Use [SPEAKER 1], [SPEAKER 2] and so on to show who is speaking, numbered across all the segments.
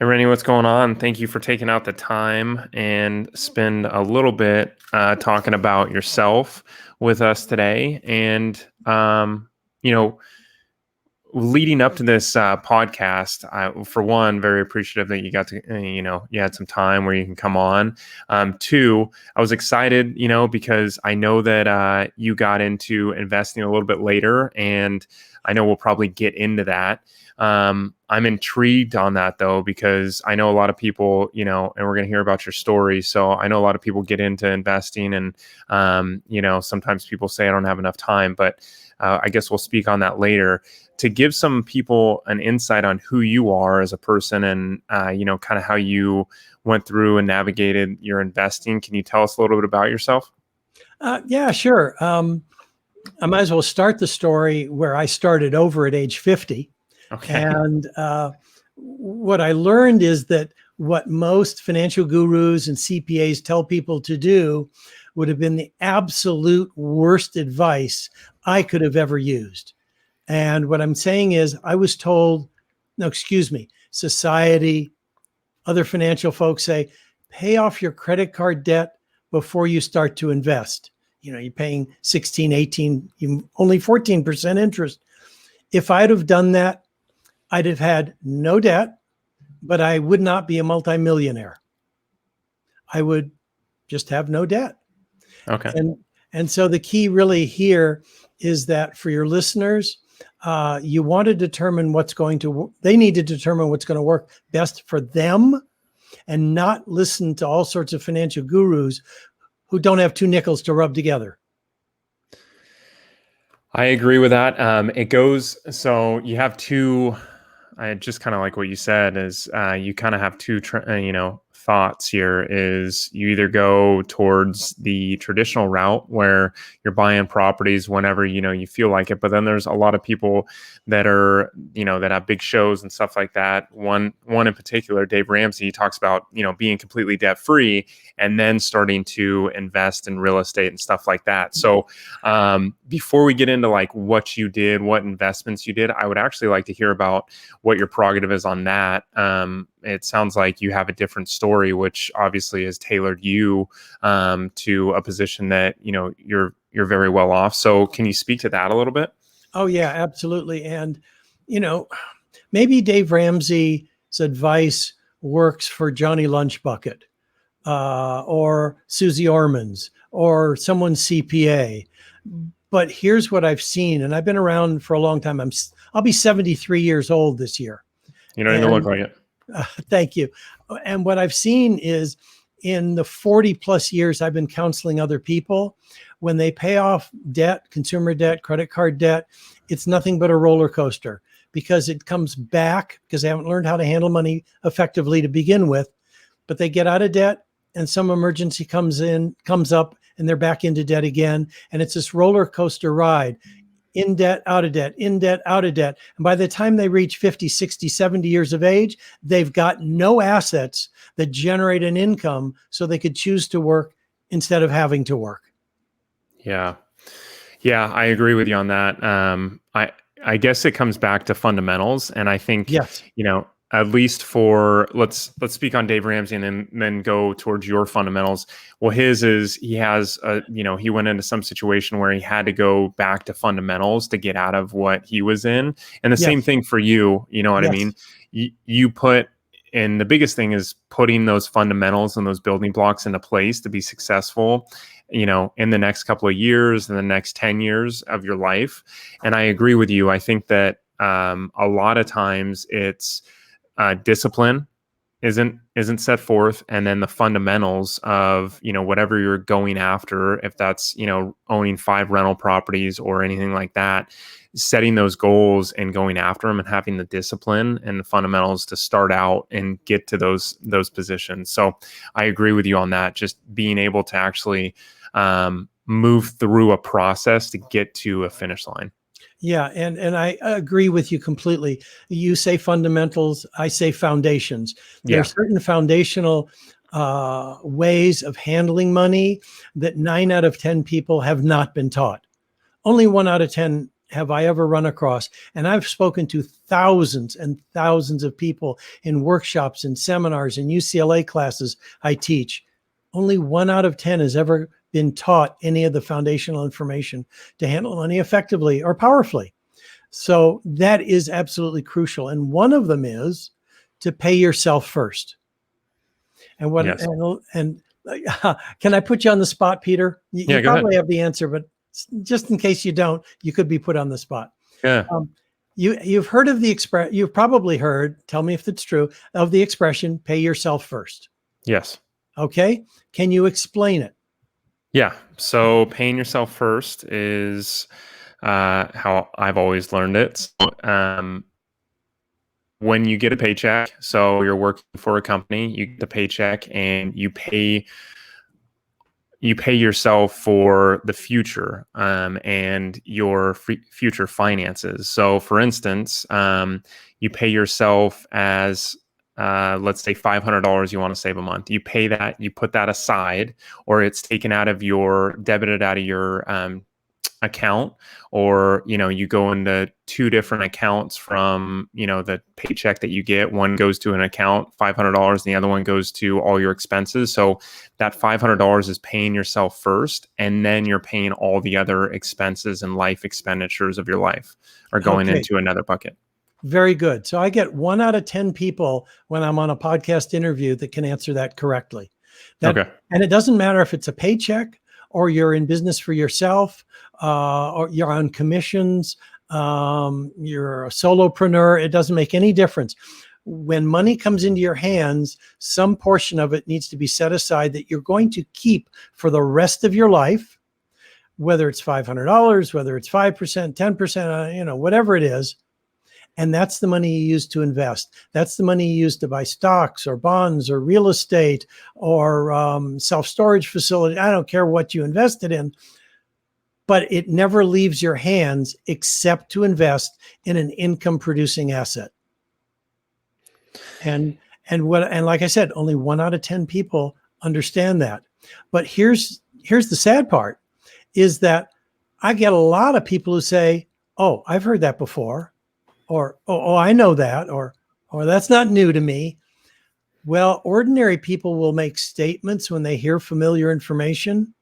[SPEAKER 1] Hey, Rennie, what's going on? Thank you for taking out the time and spend a little bit talking about yourself with us today. And, you know, leading up to this podcast, for one, very appreciative that you got to, you had some time where you can come on. Two, I was excited, because I know that you got into investing a little bit later, and I know we'll probably get into that. I'm intrigued on that though, because I know a lot of people, and we're going to hear about your story. So I know a lot of people get into investing and, sometimes people say I don't have enough time, but I guess we'll speak on that later. To give some people an insight on who you are as a person and, kind of how you went through and navigated your investing. Can you tell us a little bit about yourself?
[SPEAKER 2] Yeah, sure. I might as well start the story where I started over at age 50.
[SPEAKER 1] Okay.
[SPEAKER 2] And what I learned is that what most financial gurus and CPAs tell people to do would have been the absolute worst advice I could have ever used. And what I'm saying is I was told, no, excuse me, society, other financial folks say, pay off your credit card debt before you start to invest. You're paying 16, 18, only 14% interest. If I'd have done that, I'd have had no debt, but I would not be a multimillionaire. I would just have no debt.
[SPEAKER 1] Okay.
[SPEAKER 2] And so the key really here is that for your listeners, you want to determine they need to determine what's going to work best for them and not listen to all sorts of financial gurus who don't have two nickels to rub together.
[SPEAKER 1] I agree with that. So you have two, I just kind of like what you said is you kind of have two, thoughts here is you either go towards the traditional route where you're buying properties whenever, you feel like it. But then there's a lot of people that are, that have big shows and stuff like that. One in particular, Dave Ramsey, talks about, being completely debt free and then starting to invest in real estate and stuff like that. So before we get into like what you did, what investments you did, I would actually like to hear about what your prerogative is on that. It sounds like you have a different story, which obviously has tailored you to a position that, you're very well off. So can you speak to that a little bit?
[SPEAKER 2] Oh, yeah, absolutely. And, maybe Dave Ramsey's advice works for Johnny Lunchbucket or Susie Ormans or someone's CPA. But here's what I've seen, and I've been around for a long time. I'll be 73 years old this year.
[SPEAKER 1] You don't even look like it.
[SPEAKER 2] Thank you. And what I've seen is in the 40 plus years I've been counseling other people, when they pay off debt, consumer debt, credit card debt, it's nothing but a roller coaster because it comes back because they haven't learned how to handle money effectively to begin with. But they get out of debt and some emergency comes up and they're back into debt again. And it's this roller coaster ride. In debt, out of debt, in debt, out of debt. And by the time they reach 50, 60, 70 years of age, they've got no assets that generate an income so they could choose to work instead of having to work.
[SPEAKER 1] Yeah. Yeah, I agree with you on that. I guess it comes back to fundamentals. And I think,
[SPEAKER 2] yes,
[SPEAKER 1] at least for let's speak on Dave Ramsey and then go towards your fundamentals. Well, his is he has he went into some situation where he had to go back to fundamentals to get out of what he was in. And the same thing for you, you know what I mean? You put, and the biggest thing is putting those fundamentals and those building blocks into place to be successful, in the next couple of years, in the next 10 years of your life. And I agree with you. I think that a lot of times it's discipline isn't set forth, and then the fundamentals of whatever you're going after, if that's owning 5 rental properties or anything like that, setting those goals and going after them and having the discipline and the fundamentals to start out and get to those positions. So I agree with you on that, just being able to actually move through a process to get to a finish line.
[SPEAKER 2] Yeah, and I agree with you completely. You say fundamentals, I say foundations. There are certain foundational ways of handling money that 9 out of 10 people have not been taught. Only 1 out of 10 have I ever run across, and I've spoken to thousands and thousands of people in workshops and seminars and UCLA classes I teach. Only 1 out of 10 has ever been taught any of the foundational information to handle money effectively or powerfully. So that is absolutely crucial. And one of them is to pay yourself first. And what,
[SPEAKER 1] Yes.
[SPEAKER 2] and can I put you on the spot, Peter?
[SPEAKER 1] Yeah,
[SPEAKER 2] You
[SPEAKER 1] go ahead.
[SPEAKER 2] probably have the answer, but just in case you don't, you could be put on the spot.
[SPEAKER 1] Yeah.
[SPEAKER 2] You've heard of the you've probably heard, tell me if it's true, of the expression, pay yourself first.
[SPEAKER 1] Yes.
[SPEAKER 2] Okay. Can you explain it?
[SPEAKER 1] Yeah. So paying yourself first is how I've always learned it. So, when you get a paycheck, so you're working for a company, you get the paycheck and you pay yourself for the future and your future finances. So for instance, you pay yourself as let's say $500 you want to save a month. You pay that, you put that aside, or it's taken out of debited out of your account, or you go into 2 different accounts from the paycheck that you get. One goes to an account, $500, and the other one goes to all your expenses. So that $500 is paying yourself first, and then you're paying all the other expenses and life expenditures of your life are going into another bucket.
[SPEAKER 2] Very good. So I get 1 out of 10 people when I'm on a podcast interview that can answer that correctly.
[SPEAKER 1] Okay.
[SPEAKER 2] And it doesn't matter if it's a paycheck or you're in business for yourself, or you're on commissions, you're a solopreneur. It doesn't make any difference. When money comes into your hands, some portion of it needs to be set aside that you're going to keep for the rest of your life, whether it's $500, whether it's 5%, 10%, whatever it is. And that's the money you use to invest. That's the money you use to buy stocks or bonds or real estate or self-storage facility. I don't care what you invested in, but it never leaves your hands except to invest in an income producing asset. And like I said, only 1 out of 10 people understand that. But here's the sad part is that I get a lot of people who say, "Oh, I've heard that before." Or, oh, I know that, or that's not new to me. Well, ordinary people will make statements when they hear familiar information,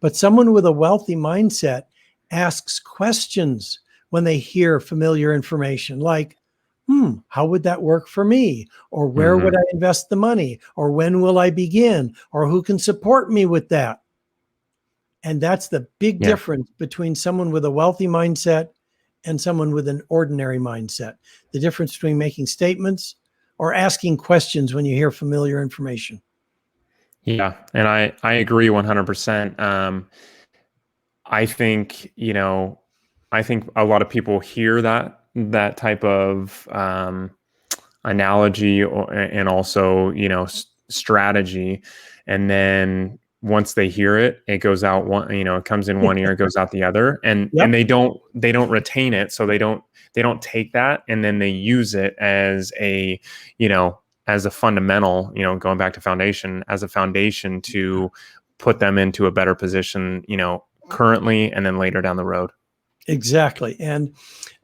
[SPEAKER 2] but someone with a wealthy mindset asks questions when they hear familiar information, like, how would that work for me? Or where would I invest the money? Or when will I begin? Or who can support me with that? And that's the big difference between someone with a wealthy mindset and someone with an ordinary mindset. The difference between making statements or asking questions when you hear familiar information.
[SPEAKER 1] Yeah. And I agree 100%. I think, I think a lot of people hear that type of analogy and also, strategy. And then once they hear it, it goes out one, it comes in one ear, it goes out the other, and they don't retain it. So they don't take that, and then they use it as a, as a fundamental, going back to foundation, as a foundation to put them into a better position, currently, and then later down the road.
[SPEAKER 2] Exactly. And,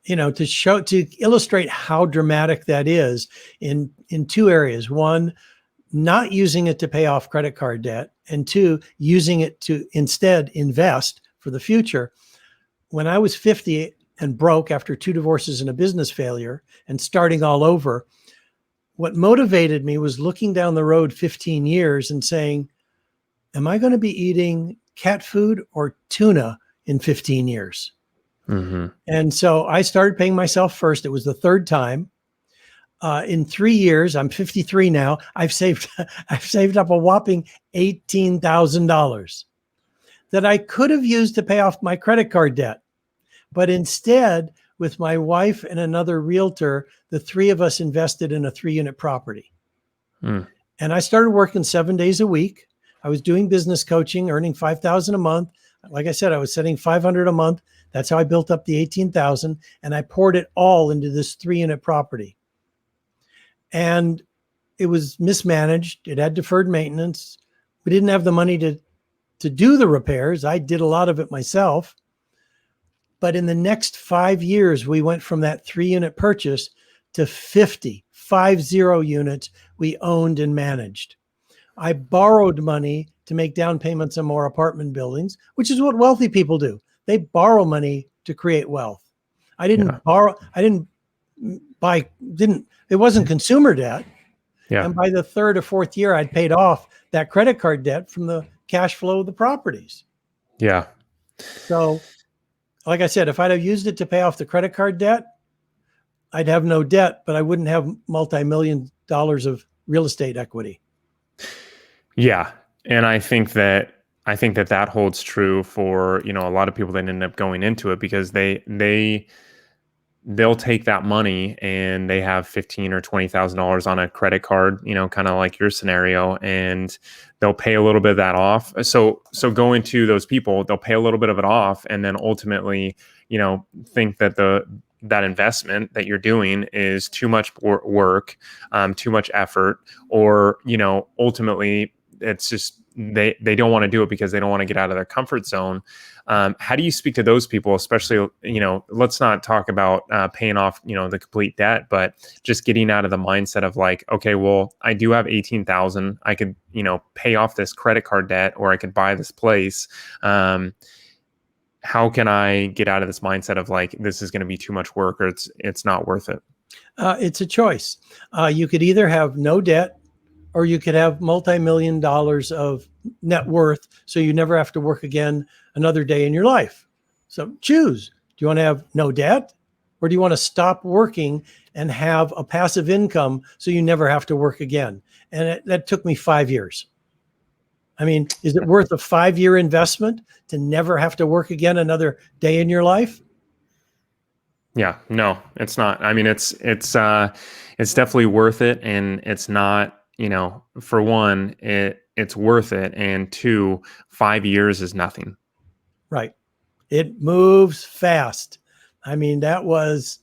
[SPEAKER 2] to illustrate how dramatic that is in 2 areas. One, not using it to pay off credit card debt, and 2, using it to instead invest for the future. When I was 50 and broke after 2 divorces and a business failure and starting all over, what motivated me was looking down the road 15 years and saying, am I going to be eating cat food or tuna in 15 years? And so I started paying myself first. It was the 3rd time. In 3 years, I'm 53 now. I've saved up a whopping $18,000 that I could have used to pay off my credit card debt. But instead, with my wife and another realtor, the 3 of us invested in a 3-unit property. And I started working 7 days a week. I was doing business coaching, earning $5,000 a month. Like I said, I was setting $500 a month. That's how I built up the $18,000, and I poured it all into this 3-unit property. And it was mismanaged. It had deferred maintenance. We didn't have the money to do the repairs. I did a lot of it myself. But in the next 5 years, we went from that 3-unit purchase to 50 units we owned and managed. I borrowed money to make down payments on more apartment buildings, which is what wealthy people do. They borrow money to create wealth. I didn't borrow, I didn't buy, it wasn't consumer debt.
[SPEAKER 1] Yeah.
[SPEAKER 2] And by the 3rd or 4th year, I'd paid off that credit card debt from the cash flow of the properties.
[SPEAKER 1] Yeah.
[SPEAKER 2] So, like I said, if I'd have used it to pay off the credit card debt, I'd have no debt, but I wouldn't have multi-million dollars of real estate equity.
[SPEAKER 1] Yeah. And I think that that holds true for, a lot of people that end up going into it, because they'll take that money and they have $15,000 or $20,000 on a credit card, kind of like your scenario, and they'll pay a little bit of that off. So going to those people, they'll pay a little bit of it off, and then ultimately, think that that investment that you're doing is too much work, too much effort, or, ultimately it's just, they don't want to do it because they don't want to get out of their comfort zone. How do you speak to those people, especially, let's not talk about paying off, the complete debt, but just getting out of the mindset of like, okay, well, I do have 18,000. I could, pay off this credit card debt, or I could buy this place. How can I get out of this mindset of like, this is going to be too much work, or it's not worth it?
[SPEAKER 2] It's a choice. You could either have no debt, or you could have multi-million dollars of net worth, so you never have to work again another day in your life. So choose. Do you want to have no debt, or do you want to stop working and have a passive income so you never have to work again? And that took me 5 years. I mean, is it worth a 5-year investment to never have to work again another day in your life?
[SPEAKER 1] Yeah, no, it's not. I mean, it's definitely worth it, and it's not. For one, it's worth it, and 2, 5 years is nothing.
[SPEAKER 2] Right. It moves fast. I mean, that was,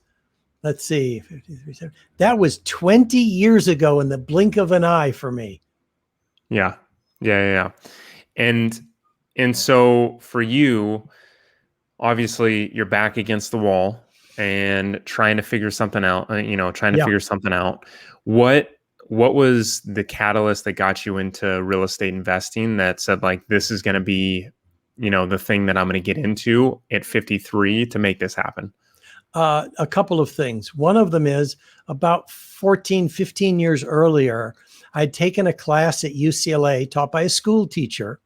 [SPEAKER 2] let's see, 53, that was 20 years ago in the blink of an eye for me.
[SPEAKER 1] Yeah. And so for you, obviously you're back against the wall and trying to figure something out, figure something out. What was the catalyst that got you into real estate investing that said like, this is going to be, the thing that I'm going to get into at 53 to make this happen?
[SPEAKER 2] A couple of things. One of them is about 14, 15 years earlier, I'd taken a class at UCLA taught by a school teacher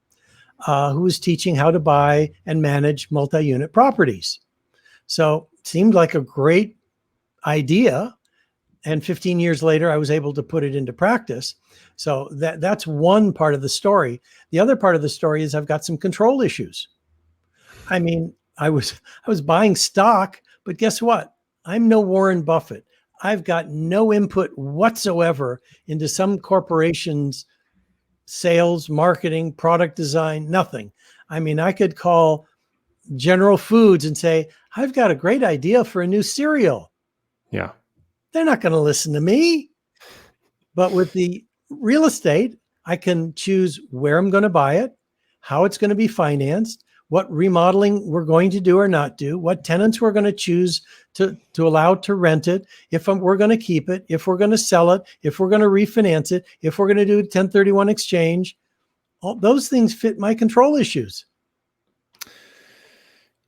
[SPEAKER 2] who was teaching how to buy and manage multi-unit properties. So it seemed like a great idea. And 15 years later, I was able to put it into practice. So that's one part of the story. The other part of the story is I've got some control issues. I mean, I was buying stock, but guess what? I'm no Warren Buffett. I've got no input whatsoever into some corporation's sales, marketing, product design, nothing. I mean, I could call General Foods and say, I've got a great idea for a new cereal.
[SPEAKER 1] Yeah.
[SPEAKER 2] They're not going to listen to me. But with the real estate, I can choose where I'm going to buy it, how it's going to be financed, what remodeling we're going to do or not do, what tenants we're going to choose to allow to rent it, if we're going to keep it, if we're going to sell it, if we're going to refinance it, if we're going to do a 1031 exchange. All those things fit my control issues.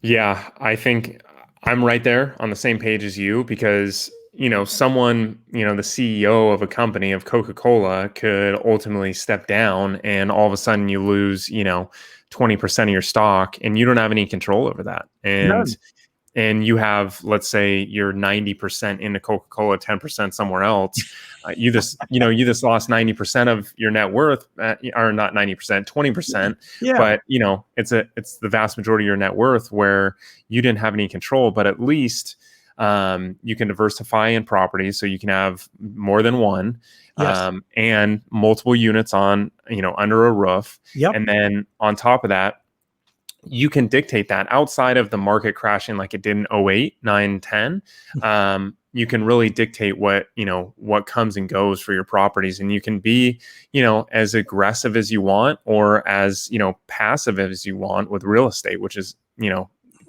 [SPEAKER 1] Yeah, I think I'm right there on the same page as you, because someone, the CEO of a company, of Coca-Cola, could ultimately step down, and all of a sudden you lose, 20% of your stock, and you don't have any control over that. And you have, let's say you're 90% into Coca-Cola, 10% somewhere else. You just lost 90% of your net worth, or not 90%, 20%.
[SPEAKER 2] Yeah.
[SPEAKER 1] But it's the vast majority of your net worth where you didn't have any control. But at least you can diversify in properties, so you can have more than one.
[SPEAKER 2] Yes.
[SPEAKER 1] And multiple units on, under a roof.
[SPEAKER 2] Yep.
[SPEAKER 1] And then on top of that, you can dictate that outside of the market crashing like it did in 08, 9, 10. You can really dictate what comes and goes for your properties, and you can be, as aggressive as you want, or as, passive as you want with real estate, which is,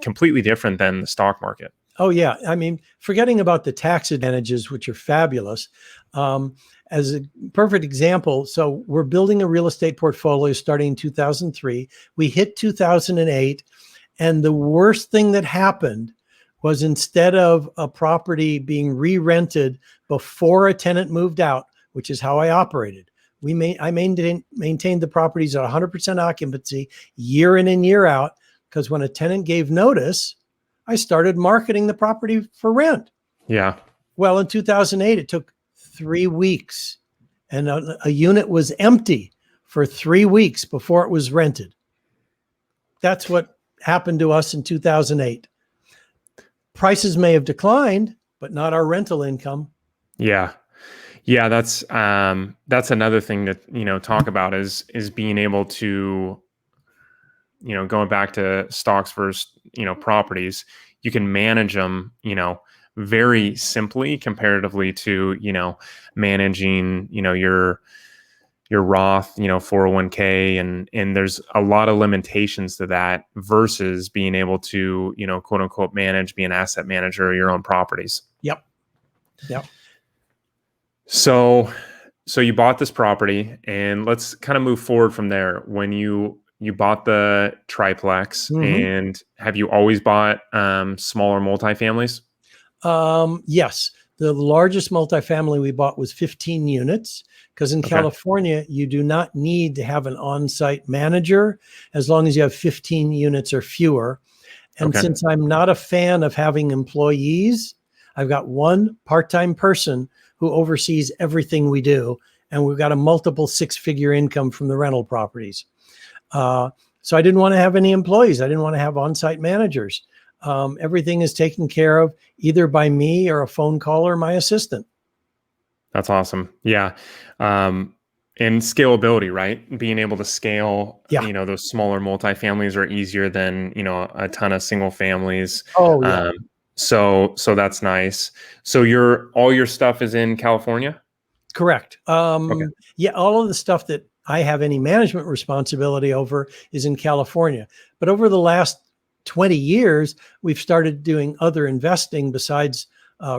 [SPEAKER 1] completely different than the stock market.
[SPEAKER 2] Oh, yeah. I mean, forgetting about the tax advantages, which are fabulous. As a perfect example, so we're building a real estate portfolio starting in 2003. We hit 2008, and the worst thing that happened was, instead of a property being re-rented before a tenant moved out, which is how I operated, I maintained the properties at 100% occupancy year in and year out, because when a tenant gave notice, I started marketing the property for rent.
[SPEAKER 1] Yeah.
[SPEAKER 2] Well, in 2008, it took 3 weeks, and a unit was empty for 3 weeks before it was rented. That's what happened to us in 2008. Prices may have declined, but not our rental income.
[SPEAKER 1] Yeah. Yeah. That's another thing to, talk about is being able to, going back to stocks versus, properties, you can manage them, very simply comparatively to, managing, your Roth, 401k, and there's a lot of limitations to that versus being able to, quote unquote, be an asset manager of your own properties.
[SPEAKER 2] Yep. Yep.
[SPEAKER 1] So you bought this property, and let's kind of move forward from there. When you bought the triplex, and have you always bought smaller multifamilies?
[SPEAKER 2] Yes. The largest multifamily we bought was 15 units, because in California, you do not need to have an on-site manager as long as you have 15 units or fewer. And since I'm not a fan of having employees, I've got one part-time person who oversees everything we do. And we've got a multiple 6-figure income from the rental properties. So I didn't want to have any employees. I didn't want to have on-site managers. Everything is taken care of either by me or a phone call or my assistant.
[SPEAKER 1] That's awesome. Yeah. And scalability, right? Being able to scale, those smaller multifamilies are easier than, a ton of single families.
[SPEAKER 2] Oh, yeah.
[SPEAKER 1] So that's nice. So all your stuff is in California?
[SPEAKER 2] Correct. Yeah, all of the stuff that I have any management responsibility over is in California. But over the last 20 years, we've started doing other investing besides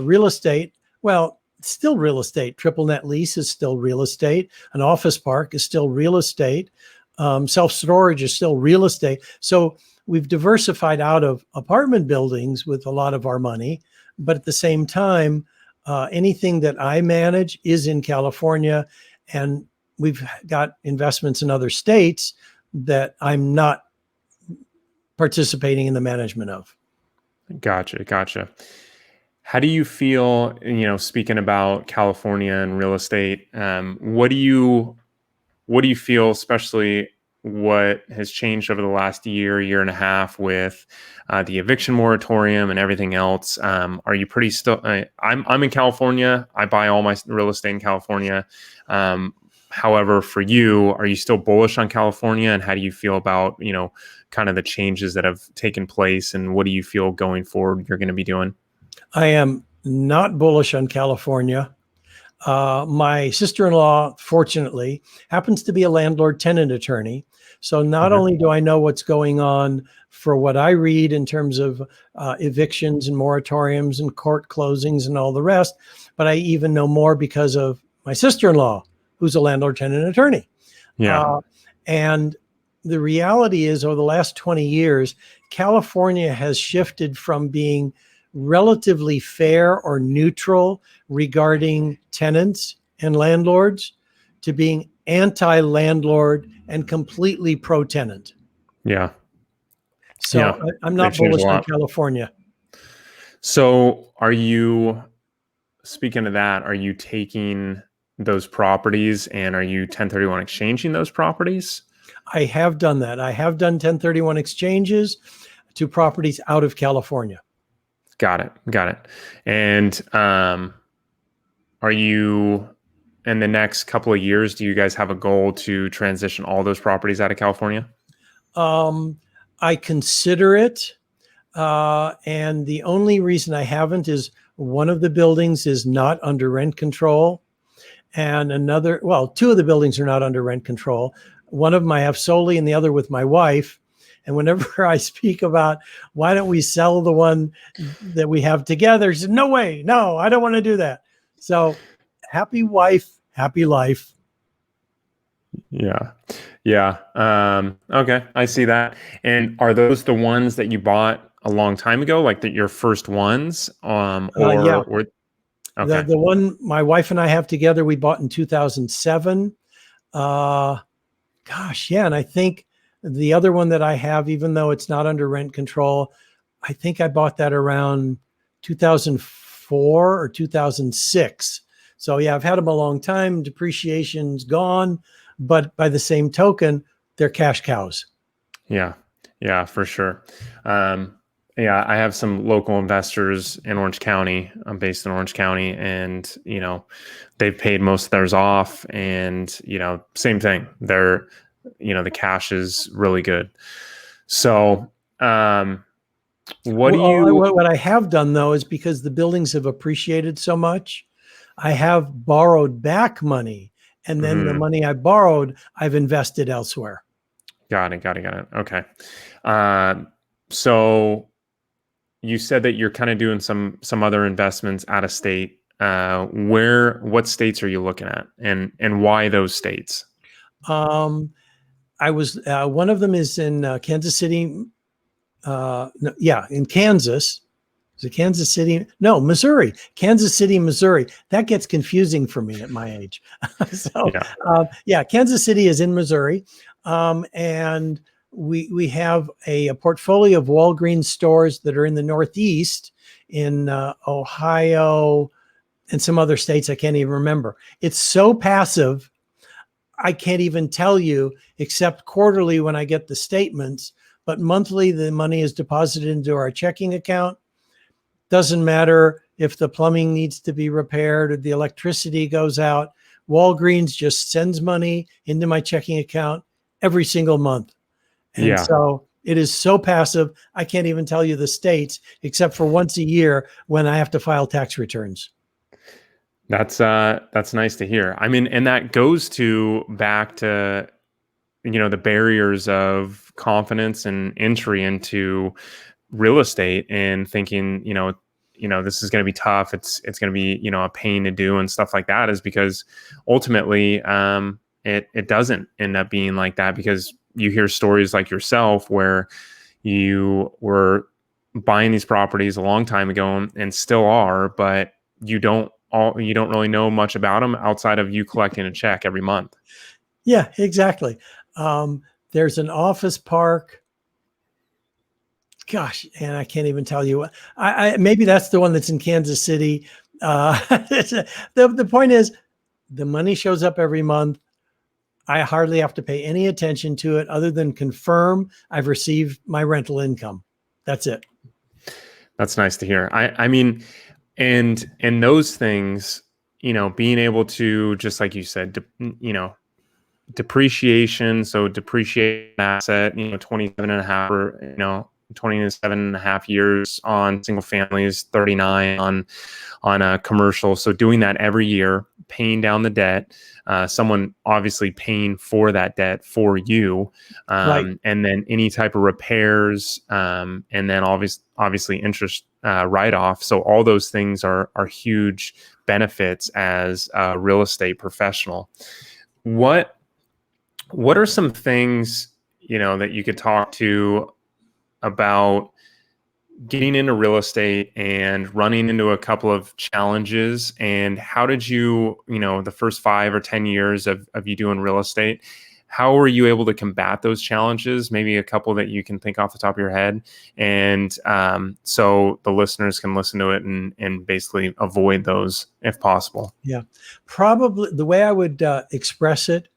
[SPEAKER 2] real estate. Well, it's still real estate. Triple net lease is still real estate. An office park is still real estate. Self-storage is still real estate. So we've diversified out of apartment buildings with a lot of our money. But at the same time, anything that I manage is in California, and we've got investments in other states that I'm not participating in the management of.
[SPEAKER 1] Gotcha. How do you feel, speaking about California and real estate, what do you feel, especially what has changed over the last year and a half with the eviction moratorium and everything else? Are you pretty still? I'm in California. I buy all my real estate in California. However, for you, are you still bullish on California? And how do you feel about, kind of the changes that have taken place? And what do you feel going forward you're going to be doing?
[SPEAKER 2] I am not bullish on California. My sister-in-law, fortunately, happens to be a landlord-tenant attorney. So not only do I know what's going on for what I read in terms of evictions and moratoriums and court closings and all the rest, but I even know more because of my sister-in-law, who's a landlord-tenant attorney.
[SPEAKER 1] Yeah.
[SPEAKER 2] And the reality is, over the last 20 years, California has shifted from being relatively fair or neutral regarding tenants and landlords to being anti-landlord and completely pro-tenant.
[SPEAKER 1] Yeah.
[SPEAKER 2] So I'm not bullish on California.
[SPEAKER 1] So speaking of that, are you taking those properties and are you 1031 exchanging those properties?
[SPEAKER 2] I have done that. I have done 1031 exchanges to properties out of California.
[SPEAKER 1] Got it. And are you, in the next couple of years, do you guys have a goal to transition all those properties out of California?
[SPEAKER 2] I consider it. And the only reason I haven't is one of the buildings is not under rent control. And two of the buildings are not under rent control. One of them I have solely and the other with my wife. And whenever I speak about why don't we sell the one that we have together, she said, no way, no, I don't want to do that. So happy wife, happy life.
[SPEAKER 1] Yeah. Yeah. Okay. I see that. And are those the ones that you bought a long time ago? Like your first ones?
[SPEAKER 2] Yeah.
[SPEAKER 1] Or
[SPEAKER 2] The
[SPEAKER 1] okay.
[SPEAKER 2] the one my wife and I have together, we bought in 2007. Gosh, yeah. And I think the other one that I have, even though it's not under rent control, I think I bought that around 2004 or 2006. So yeah, I've had them a long time. Depreciation's gone, but by the same token, they're cash cows.
[SPEAKER 1] Yeah. Yeah, for sure. Yeah, I have some local investors in Orange County. I'm based in Orange County, and they've paid most of theirs off, and same thing. They're, the cash is really good. So, what do
[SPEAKER 2] Well,
[SPEAKER 1] you?
[SPEAKER 2] what I have done though is because the buildings have appreciated so much, I have borrowed back money, and then the
[SPEAKER 1] Mhm.
[SPEAKER 2] money I borrowed, I've invested elsewhere.
[SPEAKER 1] Got it. Got it. Got it. Okay. So you said that you're kind of doing some other investments out of state. What states are you looking at, and why those states?
[SPEAKER 2] Um, I was one of them is in Kansas City. No, yeah, in Kansas. Is it Kansas City? No, Missouri. Kansas City, Missouri. That gets confusing for me at my age. So,
[SPEAKER 1] Yeah.
[SPEAKER 2] yeah, Kansas City is in Missouri, and we have a portfolio of Walgreens stores that are in the Northeast, in Ohio, and some other states I can't even remember. It's so passive, I can't even tell you, except quarterly when I get the statements. But monthly, the money is deposited into our checking account. Doesn't matter if the plumbing needs to be repaired or the electricity goes out. Walgreens just sends money into my checking account every single month. And
[SPEAKER 1] Yeah.
[SPEAKER 2] so it is so passive, I can't even tell you the states, except for once a year when I have to file tax returns.
[SPEAKER 1] That's nice to hear. I mean, and that goes back to the barriers of confidence and entry into real estate, and thinking this is going to be tough. It's going to be a pain to do and stuff like that, is because ultimately it doesn't end up being like that, because you hear stories like yourself where you were buying these properties a long time ago and still are, but you don't really know much about them outside of you collecting a check every month.
[SPEAKER 2] Yeah, exactly. There's an office park. Gosh, and I can't even tell you. Maybe that's the one that's in Kansas City. The point is, the money shows up every month. I hardly have to pay any attention to it other than confirm I've received my rental income. That's it.
[SPEAKER 1] That's nice to hear. I mean, and those things, being able to, just like you said, depreciation. So depreciate an asset, 27 and a half, or 27 and a half years on single families, 39 on a commercial. So doing that every year, paying down the debt, someone obviously paying for that debt for you,
[SPEAKER 2] Right.
[SPEAKER 1] and then any type of repairs, and then obviously interest write-off. So all those things are huge benefits as a real estate professional. What are some things that you could talk to about getting into real estate and running into a couple of challenges, and how did you, the first 5 or 10 years of you doing real estate, how were you able to combat those challenges? Maybe a couple that you can think off the top of your head, and so the listeners can listen to it and basically avoid those if possible.
[SPEAKER 2] Yeah. Probably the way I would express it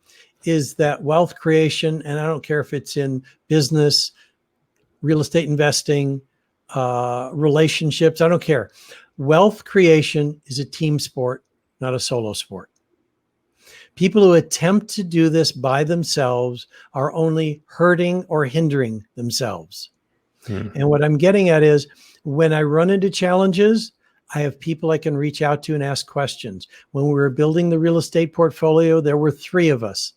[SPEAKER 2] is that wealth creation, and I don't care if it's in business, real estate investing, relationships, I don't care. Wealth creation is a team sport, not a solo sport. People who attempt to do this by themselves are only hurting or hindering themselves.
[SPEAKER 1] Hmm.
[SPEAKER 2] And what I'm getting at is, when I run into challenges, I have people I can reach out to and ask questions. When we were building the real estate portfolio, there were 3 of us.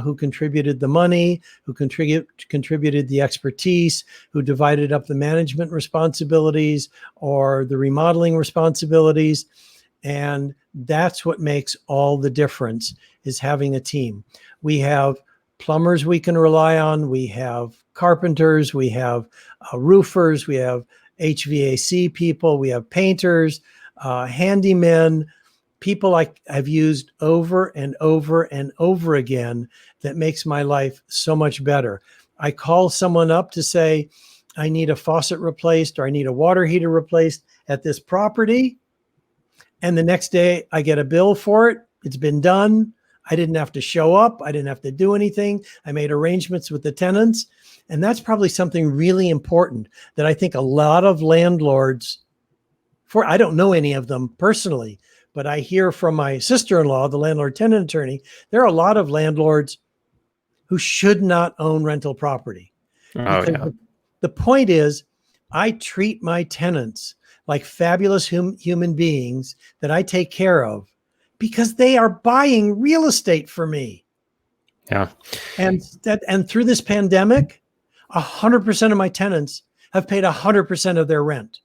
[SPEAKER 2] who contributed the money, who contributed the expertise, who divided up the management responsibilities or the remodeling responsibilities. And that's what makes all the difference, is having a team. We have plumbers we can rely on. We have carpenters. We have roofers. We have HVAC people. We have painters, handymen, people I've used over and over and over again that makes my life so much better. I call someone up to say, I need a faucet replaced or I need a water heater replaced at this property. And the next day I get a bill for it. It's been done. I didn't have to show up. I didn't have to do anything. I made arrangements with the tenants. And that's probably something really important that I think a lot of landlords, I don't know any of them personally, but I hear from my sister-in-law, the landlord tenant attorney, there are a lot of landlords who should not own rental property. The point is, I treat my tenants like fabulous human beings that I take care of because they are buying real estate for me.
[SPEAKER 1] Yeah.
[SPEAKER 2] And through this pandemic, 100% of my tenants have paid 100% of their rent.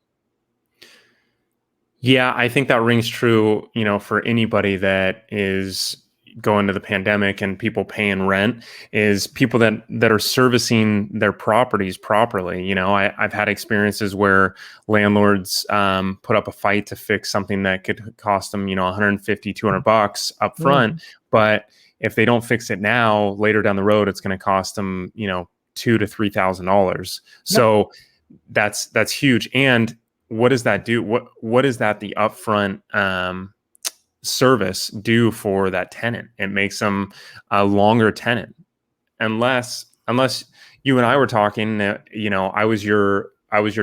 [SPEAKER 1] Yeah, I think that rings true, for anybody that is going to the pandemic and people paying rent, is people that are servicing their properties properly. I've had experiences where landlords put up a fight to fix something that could cost them, $150, $200 up front. But if they don't fix it now, later down the road, it's going to cost them, $2,000 to $3,000. So that's huge. And what does that do? What is that the upfront service do for that tenant? It makes them a longer tenant, unless you and I were talking. I was your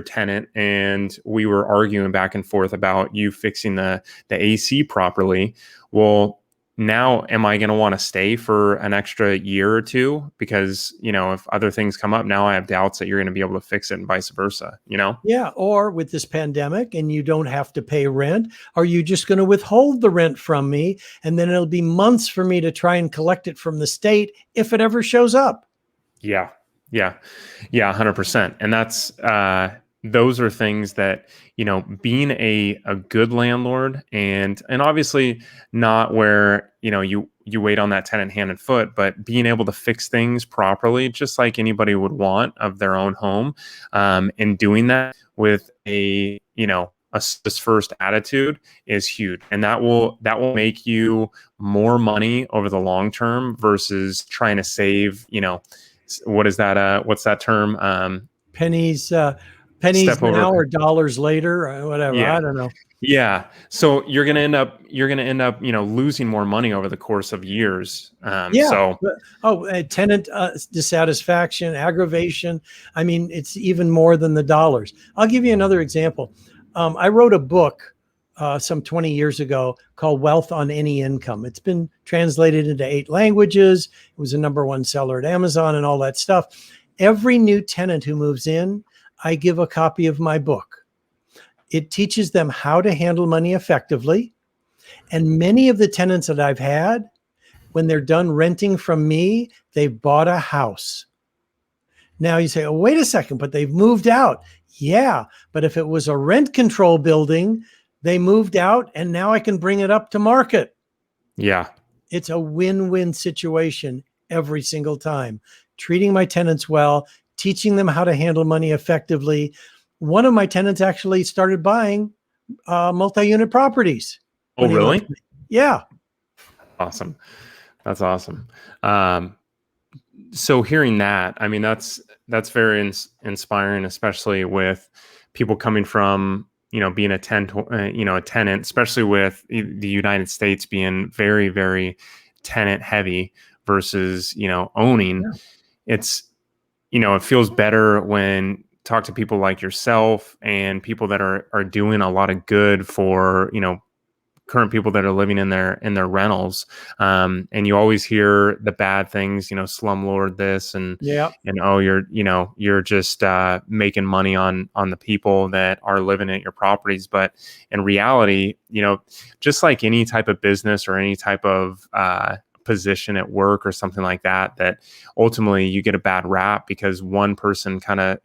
[SPEAKER 1] tenant, and we were arguing back and forth about you fixing the AC properly. Well, now am I going to want to stay for an extra year or two? Because, if other things come up, now I have doubts that you're going to be able to fix it, and vice versa,
[SPEAKER 2] Yeah. Or with this pandemic and you don't have to pay rent, are you just going to withhold the rent from me? And then it'll be months for me to try and collect it from the state if it ever shows up.
[SPEAKER 1] Yeah. 100%. And that's, those are things that, being a good landlord, and obviously not where, you wait on that tenant hand and foot, but being able to fix things properly, just like anybody would want of their own home, and doing that with a first attitude is huge. And that will make you more money over the long term versus trying to save, what is that? What's that term?
[SPEAKER 2] Pennies now or dollars later, or whatever.
[SPEAKER 1] Yeah.
[SPEAKER 2] I don't know.
[SPEAKER 1] Yeah. So you're going to end up, losing more money over the course of years.
[SPEAKER 2] Tenant dissatisfaction, aggravation. I mean, it's even more than the dollars. I'll give you another example. I wrote a book some 20 years ago called Wealth on Any Income. It's been translated into 8 languages. It was a #1 seller at Amazon and all that stuff. Every new tenant who moves in, I give a copy of my book. It teaches them how to handle money effectively. And many of the tenants that I've had, when they're done renting from me, they've bought a house. Now you say, oh, wait a second, but they've moved out. Yeah, but if it was a rent control building, they moved out and now I can bring it up to market.
[SPEAKER 1] Yeah.
[SPEAKER 2] It's a win-win situation every single time. Treating my tenants well, teaching them how to handle money effectively. One of my tenants actually started buying multi-unit properties.
[SPEAKER 1] Oh, really?
[SPEAKER 2] Yeah.
[SPEAKER 1] Awesome. That's awesome. So hearing that, I mean, that's very inspiring, especially with people coming from, being a tenant, especially with the United States being very, very tenant heavy versus, owning. Yeah. It's, it feels better when talk to people like yourself and people that are doing a lot of good for, current people that are living in their rentals. And you always hear the bad things, slumlord this and oh, you're just making money on the people that are living at your properties. But in reality, just like any type of business or any type of position at work or something like that, that ultimately you get a bad rap because one person kind of,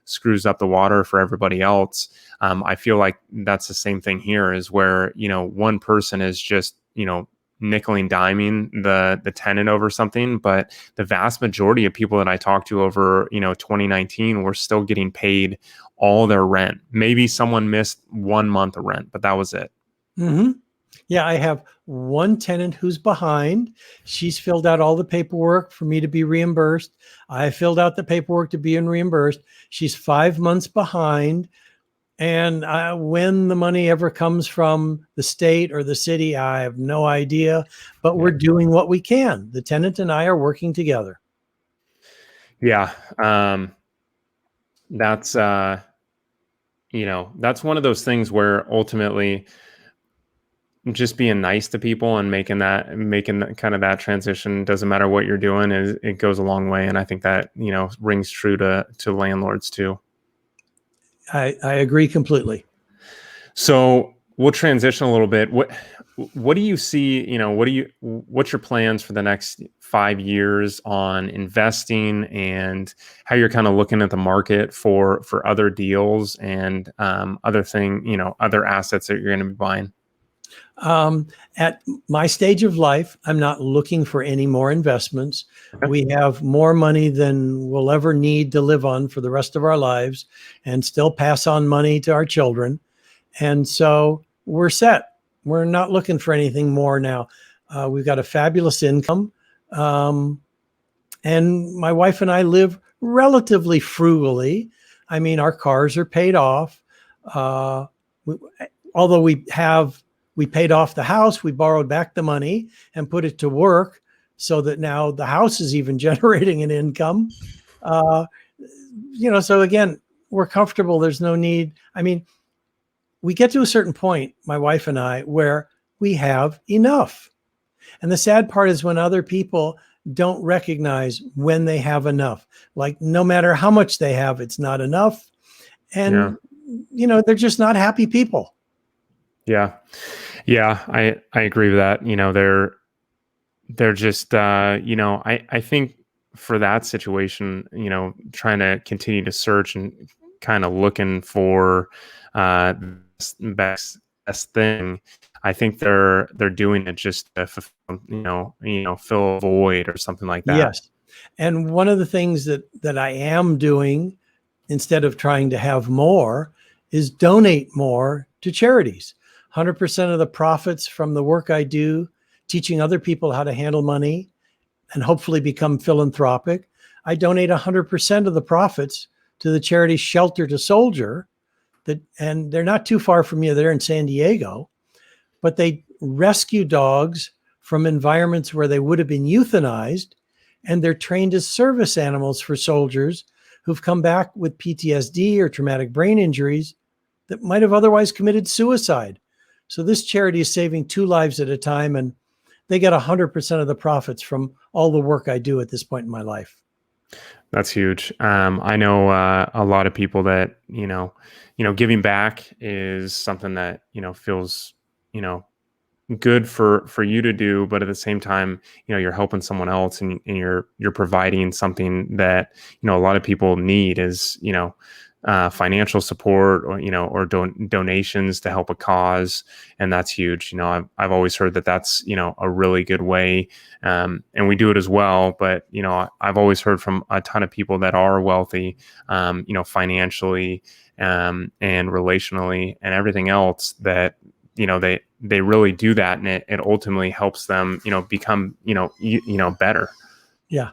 [SPEAKER 1] screws up the water for everybody else. I feel like that's the same thing here, is where, one person is just, nickel and diming the tenant over something, but the vast majority of people that I talked to over 2019 were still getting paid all their rent. Maybe someone missed 1 month of rent, but that was it.
[SPEAKER 2] Mm-hmm. Yeah, I have one tenant who's behind. She's filled out all the paperwork for me to be reimbursed. I filled out the paperwork to be reimbursed. She's 5 months behind. And when the money ever comes from the state or the city, I have no idea, but we're doing what we can. The tenant and I are working together.
[SPEAKER 1] Yeah. That's, that's one of those things where ultimately just being nice to people and making that kind of that transition, doesn't matter what you're doing, it goes a long way. And I think that, rings true to landlords too.
[SPEAKER 2] I agree completely.
[SPEAKER 1] So we'll transition a little bit. What do you see, what's your plans for the next 5 years on investing, and how you're kind of looking at the market for other deals and other assets that you're going to be buying?
[SPEAKER 2] At my stage of life, I'm not looking for any more investments.
[SPEAKER 1] Okay.
[SPEAKER 2] We have more money than we'll ever need to live on for the rest of our lives, and still pass on money to our children. And so we're set. We're not looking for anything more now. We've got a fabulous income. And my wife and I live relatively frugally. I mean, our cars are paid off. Although we paid off the house, we borrowed back the money and put it to work so that now the house is even generating an income. So again, we're comfortable. There's no need. I mean, we get to a certain point, my wife and I, where we have enough. And the sad part is when other people don't recognize when they have enough. Like, no matter how much they have, it's not enough. And, they're just not happy people.
[SPEAKER 1] Yeah. Yeah. I agree with that. They're just, I think for that situation, trying to continue to search and kind of looking for best thing. I think they're doing it just to fill a void or something like that.
[SPEAKER 2] Yes. And one of the things that I am doing, instead of trying to have more, is donate more to charities. 100% of the profits from the work I do, teaching other people how to handle money and hopefully become philanthropic, I donate 100% of the profits to the charity Shelter to Soldier. And they're not too far from you. They're in San Diego, but they rescue dogs from environments where they would have been euthanized, and they're trained as service animals for soldiers who've come back with PTSD or traumatic brain injuries that might have otherwise committed suicide. So this charity is saving 2 lives at a time, and they get 100% of the profits from all the work I do at this point in my life.
[SPEAKER 1] That's huge. I know a lot of people that, giving back is something that, feels, good for you to do, but at the same time, you're helping someone else, and you're providing something that, a lot of people need is, financial support, or donations to help a cause. And that's huge. I've always heard that that's, a really good way. And we do it as well. But, I've always heard from a ton of people that are wealthy, financially, and relationally and everything else, that, they really do that. And it ultimately helps them, become, better.
[SPEAKER 2] Yeah.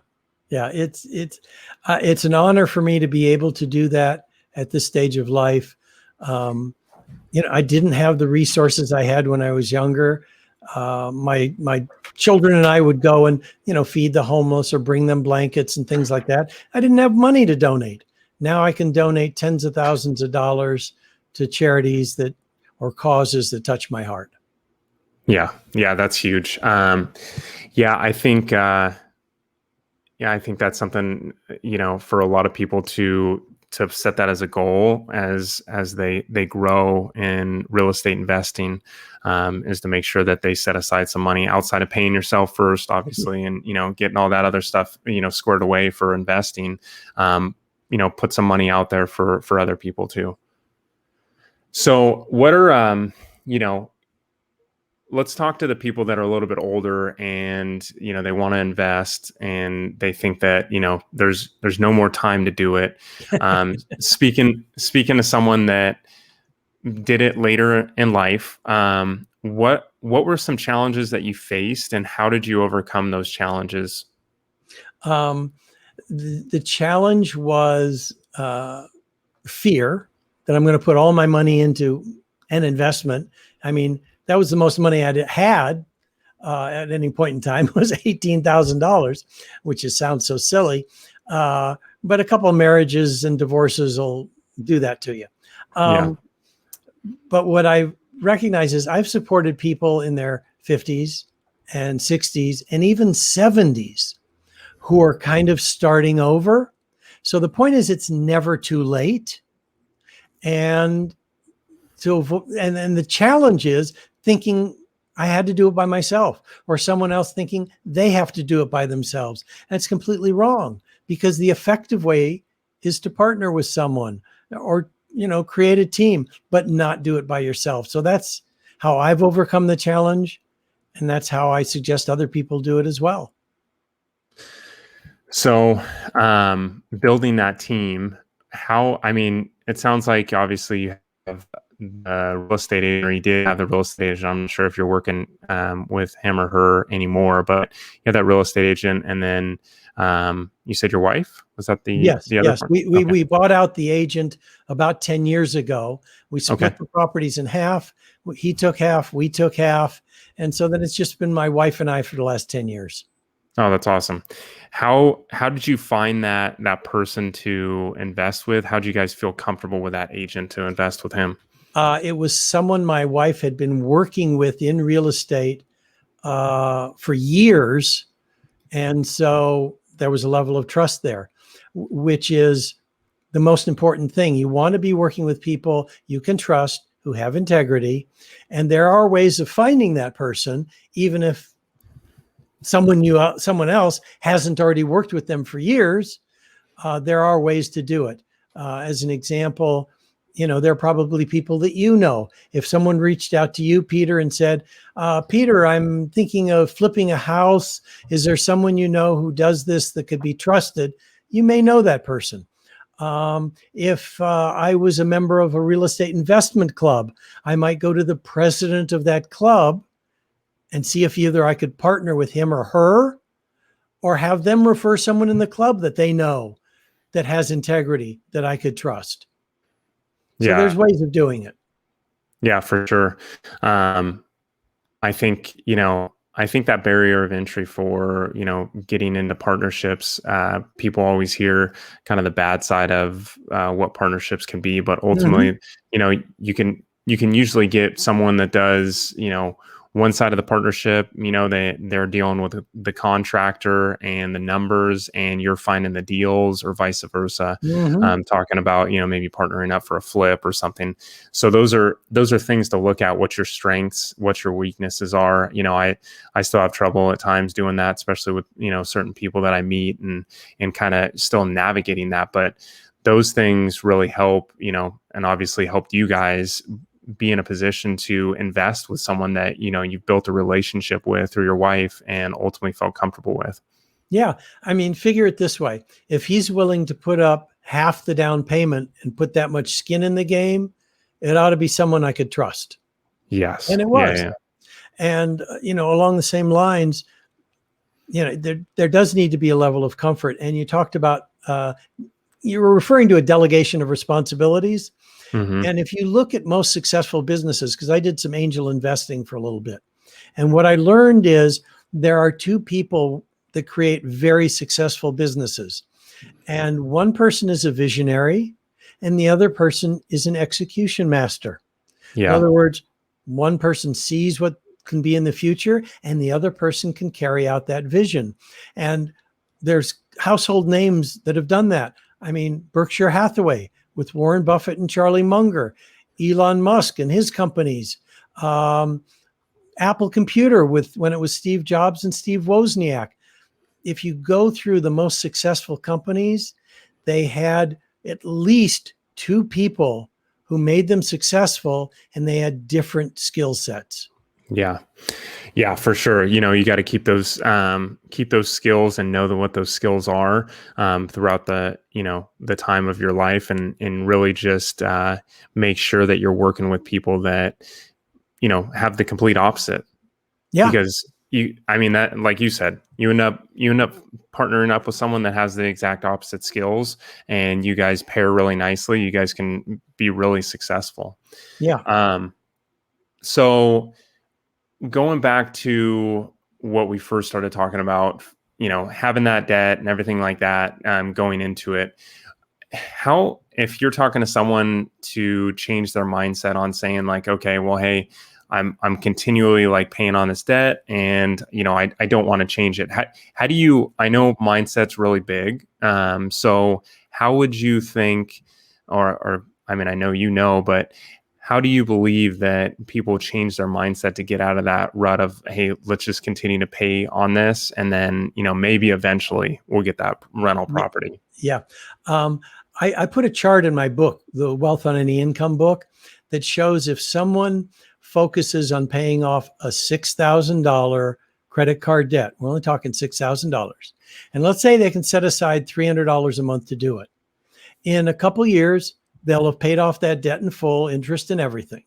[SPEAKER 2] Yeah. It's an honor for me to be able to do that at this stage of life. I didn't have the resources I had when I was younger. My children and I would go and, feed the homeless or bring them blankets and things like that. I didn't have money to donate. Now I can donate tens of thousands of dollars to charities or causes that touch my heart.
[SPEAKER 1] Yeah. Yeah. That's huge. I think that's something, for a lot of people to to set that as a goal as they grow in real estate investing, is to make sure that they set aside some money outside of paying yourself first, obviously, and getting all that other stuff squared away for investing. Put some money out there for other people too. So what are let's talk to the people that are a little bit older and, they want to invest and they think that, there's no more time to do it. Speaking to someone that did it later in life, what were some challenges that you faced and how did you overcome those challenges?
[SPEAKER 2] The challenge was fear that I'm going to put all my money into an investment. I mean, that was the most money I'd had at any point in time was $18,000, which sounds so silly. But a couple of marriages and divorces will do that to you. But what I recognize is I've supported people in their 50s and 60s and even 70s who are kind of starting over. So the point is it's never too late. And the challenge is thinking I had to do it by myself, or someone else thinking they have to do it by themselves. And it's completely wrong, because the effective way is to partner with someone or, create a team, but not do it by yourself. So that's how I've overcome the challenge. And that's how I suggest other people do it as well.
[SPEAKER 1] So building that team, it sounds like obviously you have real estate agent, or you did have the real estate agent. I'm not sure if you're working with him or her anymore, but you had that real estate agent, and then you said your wife, was that the other part?
[SPEAKER 2] We bought out the agent about 10 years ago. We split the properties in half. He took half, we took half, and so then it's just been my wife and I for the last 10 years.
[SPEAKER 1] Oh, that's awesome. How did you find that person to invest with? How did you guys feel comfortable with that agent to invest with him?
[SPEAKER 2] It was someone my wife had been working with in real estate for years. And so there was a level of trust there, which is the most important thing. You want to be working with people you can trust, who have integrity. And there are ways of finding that person, even if someone else hasn't already worked with them for years. There are ways to do it. As an example, there are probably people that if someone reached out to you, Peter, and said, Peter, I'm thinking of flipping a house. Is there someone who does this that could be trusted? You may know that person. If I was a member of a real estate investment club, I might go to the president of that club and see if either I could partner with him or her, or have them refer someone in the club that they know that has integrity that I could trust. So there's ways of doing it.
[SPEAKER 1] Yeah, for sure. I think that barrier of entry for, getting into partnerships, people always hear kind of the bad side of what partnerships can be, but ultimately, you can usually get someone that does, one side of the partnership, they're dealing with the contractor and the numbers, and you're finding the deals, or vice versa. Talking about, maybe partnering up for a flip or something. So those are things to look at. What your strengths, what your weaknesses are. I still have trouble at times doing that, especially with, certain people that I meet and kind of still navigating that. But those things really help, and obviously helped you guys be in a position to invest with someone that, you've built a relationship with, or your wife, and ultimately felt comfortable with.
[SPEAKER 2] Yeah. I mean, figure it this way. If he's willing to put up half the down payment and put that much skin in the game, it ought to be someone I could trust.
[SPEAKER 1] Yes.
[SPEAKER 2] And it was. Yeah. And, along the same lines, there does need to be a level of comfort. And you talked about, you were referring to a delegation of responsibilities. Mm-hmm. And if you look at most successful businesses, because I did some angel investing for a little bit, and what I learned is there are two people that create very successful businesses. And one person is a visionary and the other person is an execution master. Yeah. In other words, one person sees what can be in the future and the other person can carry out that vision. And there's household names that have done that. I mean, Berkshire Hathaway with Warren Buffett and Charlie Munger, Elon Musk and his companies, Apple Computer with when it was Steve Jobs and Steve Wozniak. If you go through the most successful companies, they had at least two people who made them successful, and they had different skill sets.
[SPEAKER 1] Yeah. Yeah, for sure. You got to keep those skills and know what those skills are throughout the time of your life, and really just make sure that you're working with people that, have the complete opposite.
[SPEAKER 2] Yeah.
[SPEAKER 1] Because that, like you said, you end up partnering up with someone that has the exact opposite skills, and you guys pair really nicely. You guys can be really successful.
[SPEAKER 2] Yeah.
[SPEAKER 1] So going back to what we first started talking about, having that debt and everything like that, going into it, if you're talking to someone to change their mindset on saying like, okay, well, hey, I'm continually like paying on this debt, and I don't want to change it. How do you? I know mindset's really big. So how would you think, or I know, but how do you believe that people change their mindset to get out of that rut of, hey, let's just continue to pay on this, and then maybe eventually we'll get that rental property?
[SPEAKER 2] Yeah. I put a chart in my book, the Wealth on Any Income book, that shows if someone focuses on paying off a $6,000 credit card debt, we're only talking $6,000, and let's say they can set aside $300 a month to do it. In a couple years, they'll have paid off that debt in full, interest and everything.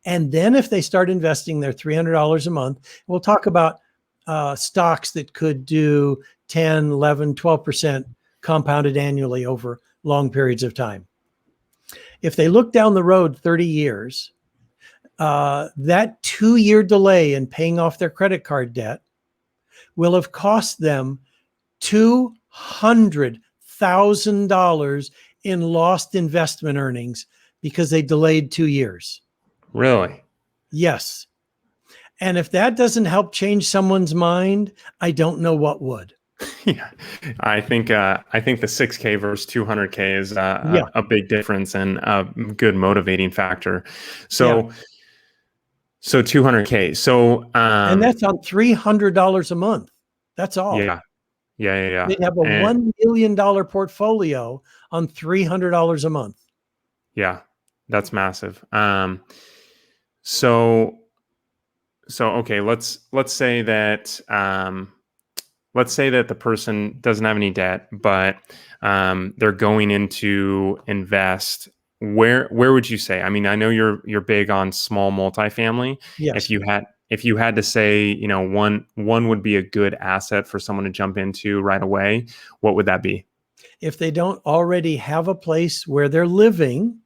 [SPEAKER 2] And then if they start investing their $300 a month, we'll talk about stocks that could do 10, 11, 12% compounded annually over long periods of time. If they look down the road 30 years, that 2-year delay in paying off their credit card debt will have cost them $200,000 in lost investment earnings because they delayed 2 years.
[SPEAKER 1] Really?
[SPEAKER 2] Yes. And if that doesn't help change someone's mind, I don't know what would.
[SPEAKER 1] Yeah, I think the 6K versus 200K is a big difference and a good motivating factor. So 200K. So
[SPEAKER 2] and that's on $300 a month. That's all.
[SPEAKER 1] Yeah.
[SPEAKER 2] They'd have a $1 million portfolio on $300 a month.
[SPEAKER 1] Yeah, that's massive. So okay, let's say that the person doesn't have any debt, but they're going into invest. Where would you say? I mean, I know you're big on small multifamily.
[SPEAKER 2] Yes.
[SPEAKER 1] If you had to say, one would be a good asset for someone to jump into right away, what would that be?
[SPEAKER 2] If they don't already have a place where they're living,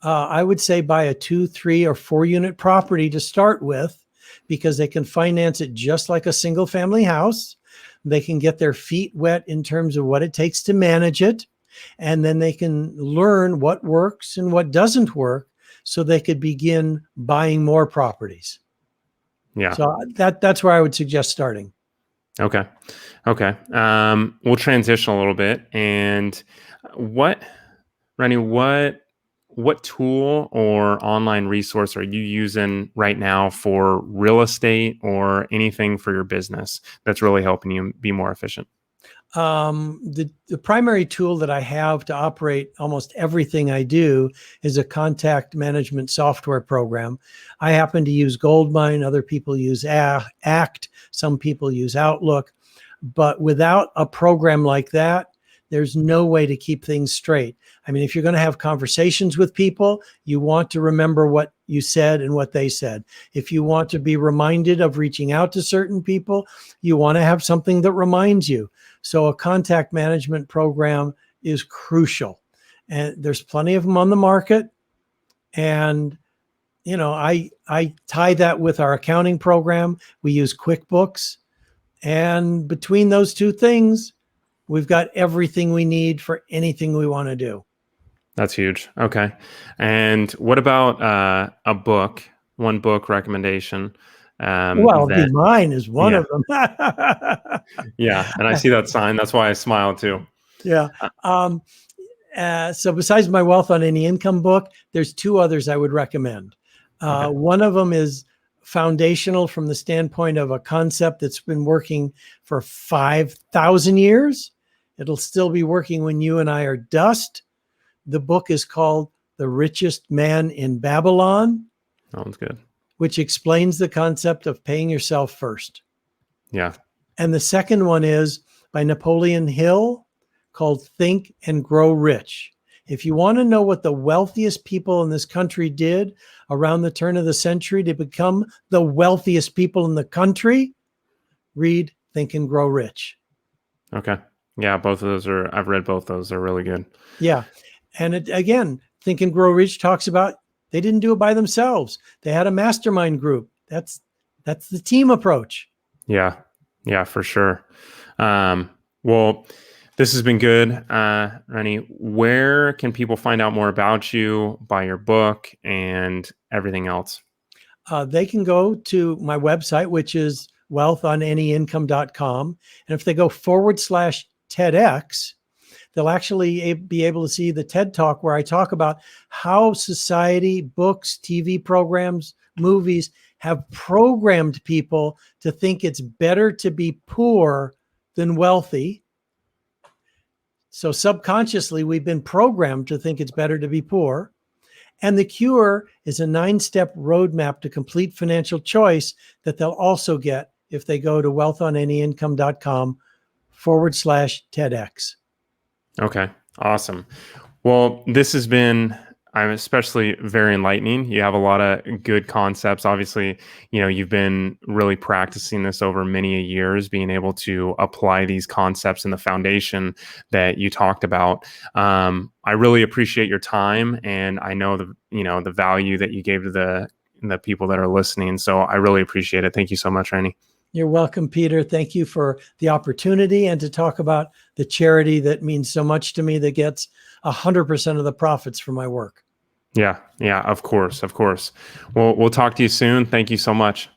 [SPEAKER 2] I would say buy a 2, 3, or 4 unit property to start with, because they can finance it just like a single family house. They can get their feet wet in terms of what it takes to manage it. And then they can learn what works and what doesn't work, so they could begin buying more properties.
[SPEAKER 1] Yeah.
[SPEAKER 2] So that's where I would suggest starting.
[SPEAKER 1] Okay. We'll transition a little bit. And Rennie, what tool or online resource are you using right now for real estate or anything for your business that's really helping you be more efficient?
[SPEAKER 2] The primary tool that I have to operate almost everything I do is a contact management software program. I happen to use Goldmine. Other people use ACT. Some people use Outlook. But without a program like that, there's no way to keep things straight. I mean, if you're going to have conversations with people, you want to remember what you said and what they said. If you want to be reminded of reaching out to certain people, you want to have something that reminds you. So a contact management program is crucial. And there's plenty of them on the market. And, I tie that with our accounting program. We use QuickBooks. And between those two things, we've got everything we need for anything we want to do.
[SPEAKER 1] That's huge. Okay. And what about one book recommendation?
[SPEAKER 2] Mine is one of them.
[SPEAKER 1] Yeah. And I see that sign. That's why I smile too.
[SPEAKER 2] Yeah.
[SPEAKER 1] Uh,
[SPEAKER 2] So besides my Wealth on Any Income book, there's two others I would recommend.
[SPEAKER 1] okay.
[SPEAKER 2] One of them is foundational from the standpoint of a concept that's been working for 5,000 years. It'll still be working when you and I are dust. The book is called The Richest Man in Babylon,
[SPEAKER 1] Sounds good.
[SPEAKER 2] which explains the concept of paying yourself first.
[SPEAKER 1] Yeah.
[SPEAKER 2] And the second one is by Napoleon Hill, called Think and Grow Rich. If you want to know what the wealthiest people in this country did around the turn of the century to become the wealthiest people in the country, read Think and Grow Rich.
[SPEAKER 1] Okay. Yeah, both of those I've read both those. They're really good.
[SPEAKER 2] Yeah. And again, Think and Grow Rich talks about they didn't do it by themselves. They had a mastermind group. That's the team approach.
[SPEAKER 1] Yeah. Yeah, for sure. Well, this has been good. Rennie, where can people find out more about you, buy your book, and everything else?
[SPEAKER 2] They can go to my website, which is wealthonanyincome.com. And if they go /TEDx, they'll actually be able to see the TED Talk where I talk about how society, books, TV programs, movies have programmed people to think it's better to be poor than wealthy. So subconsciously, we've been programmed to think it's better to be poor. And the cure is a 9-step roadmap to complete financial choice that they'll also get if they go to wealthonanyincome.com /TEDx.
[SPEAKER 1] Okay, awesome. Well, this has been, I'm especially very enlightening. You have a lot of good concepts. Obviously, you've been really practicing this over many years, being able to apply these concepts in the foundation that you talked about. I really appreciate your time, and I know the value that you gave to the people that are listening. So I really appreciate it. Thank you so much, Rennie.
[SPEAKER 2] You're welcome, Peter. Thank you for the opportunity and to talk about the charity that means so much to me that gets 100% of the profits from my work.
[SPEAKER 1] Yeah, of course. Well, we'll talk to you soon. Thank you so much.